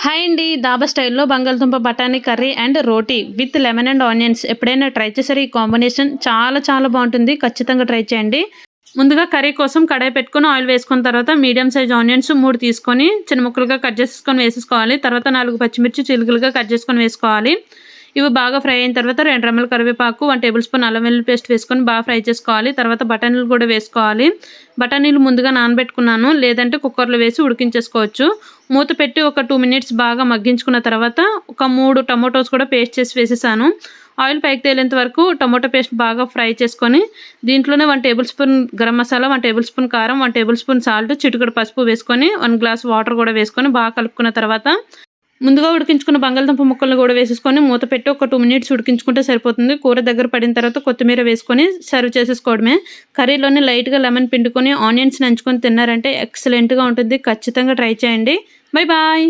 Hi అండి. దాబా స్టైల్‌లో బంగాళదుంప బఠానీ curry and roti with lemon and onions ఎప్పుడైనా ట్రై చేశారా? ఈ కాంబినేషన్ చాలా చాలా బాగుంటుంది. ఖచ్చితంగా ట్రై చేయండి. ముందుగా కర్రీ కోసం కడాయి పెట్టుకొని ఆయిల్ వేసుకున్న తర్వాత మీడియం సైజ్ ఆనియన్స్ 3 తీసుకొని చిన్న ముక్కలుగా కట్ చేసుకొని వేసేసుకోవాలి. తర్వాత 4 పచ్చిమిర్చి చిలుకలుగా కట్ చేసుకొని వేసుకోవాలి. ఇవి బాగా ఫ్రై అయిన తర్వాత 2 రెమ్మల కరివేపాకు, 1 టేబుల్ స్పూన్ అల్లం వెల్లుల్లి పేస్ట్ వేసుకొని బాగా ఫ్రై చేసుకోవాలి. తర్వాత బఠానీలు కూడా వేసుకోవాలి. బఠానీలు ముందుగా నానబెట్టుకున్నాను, లేదంటే కుక్కర్లో వేసి ఉడికించేసుకోవచ్చు. మూత పెట్టి ఒక 2 మినిట్స్ బాగా మగ్గించుకున్న తర్వాత ఒక 3 టమాటోస్ కూడా పేస్ట్ చేసి వేసేసాను. ఆయిల్ పైకి తేలేంత వరకు టమాటో పేస్ట్ బాగా ఫ్రై చేసుకొని దీంట్లోనే 1 table spoon garam masala, 1 table spoon కారం, 1 టేబుల్ స్పూన్ సాల్ట్, చిటికెడు పసుపు వేసుకొని 1 గ్లాస్ వాటర్ కూడా వేసుకొని బాగా కలుపుకున్న తర్వాత ముందుగా ఉడికించుకున్న బంగాళదుంప ముక్కలను కూడా వేసేసుకొని మూత పెట్టి ఒక 2 మినిట్స్ ఉడికించుకుంటే సరిపోతుంది. కూర దగ్గర పడిన తర్వాత కొత్తిమీర వేసుకొని సర్వ్ చేసేసుకోవడమే. కర్రీలోనే లైట్‌గా లెమన్ పిండుకొని ఆనియన్స్ నంచుకొని తిన్నారంటే ఎక్సలెంట్‌గా ఉంటుంది. ఖచ్చితంగా ట్రై చేయండి. Bye bye.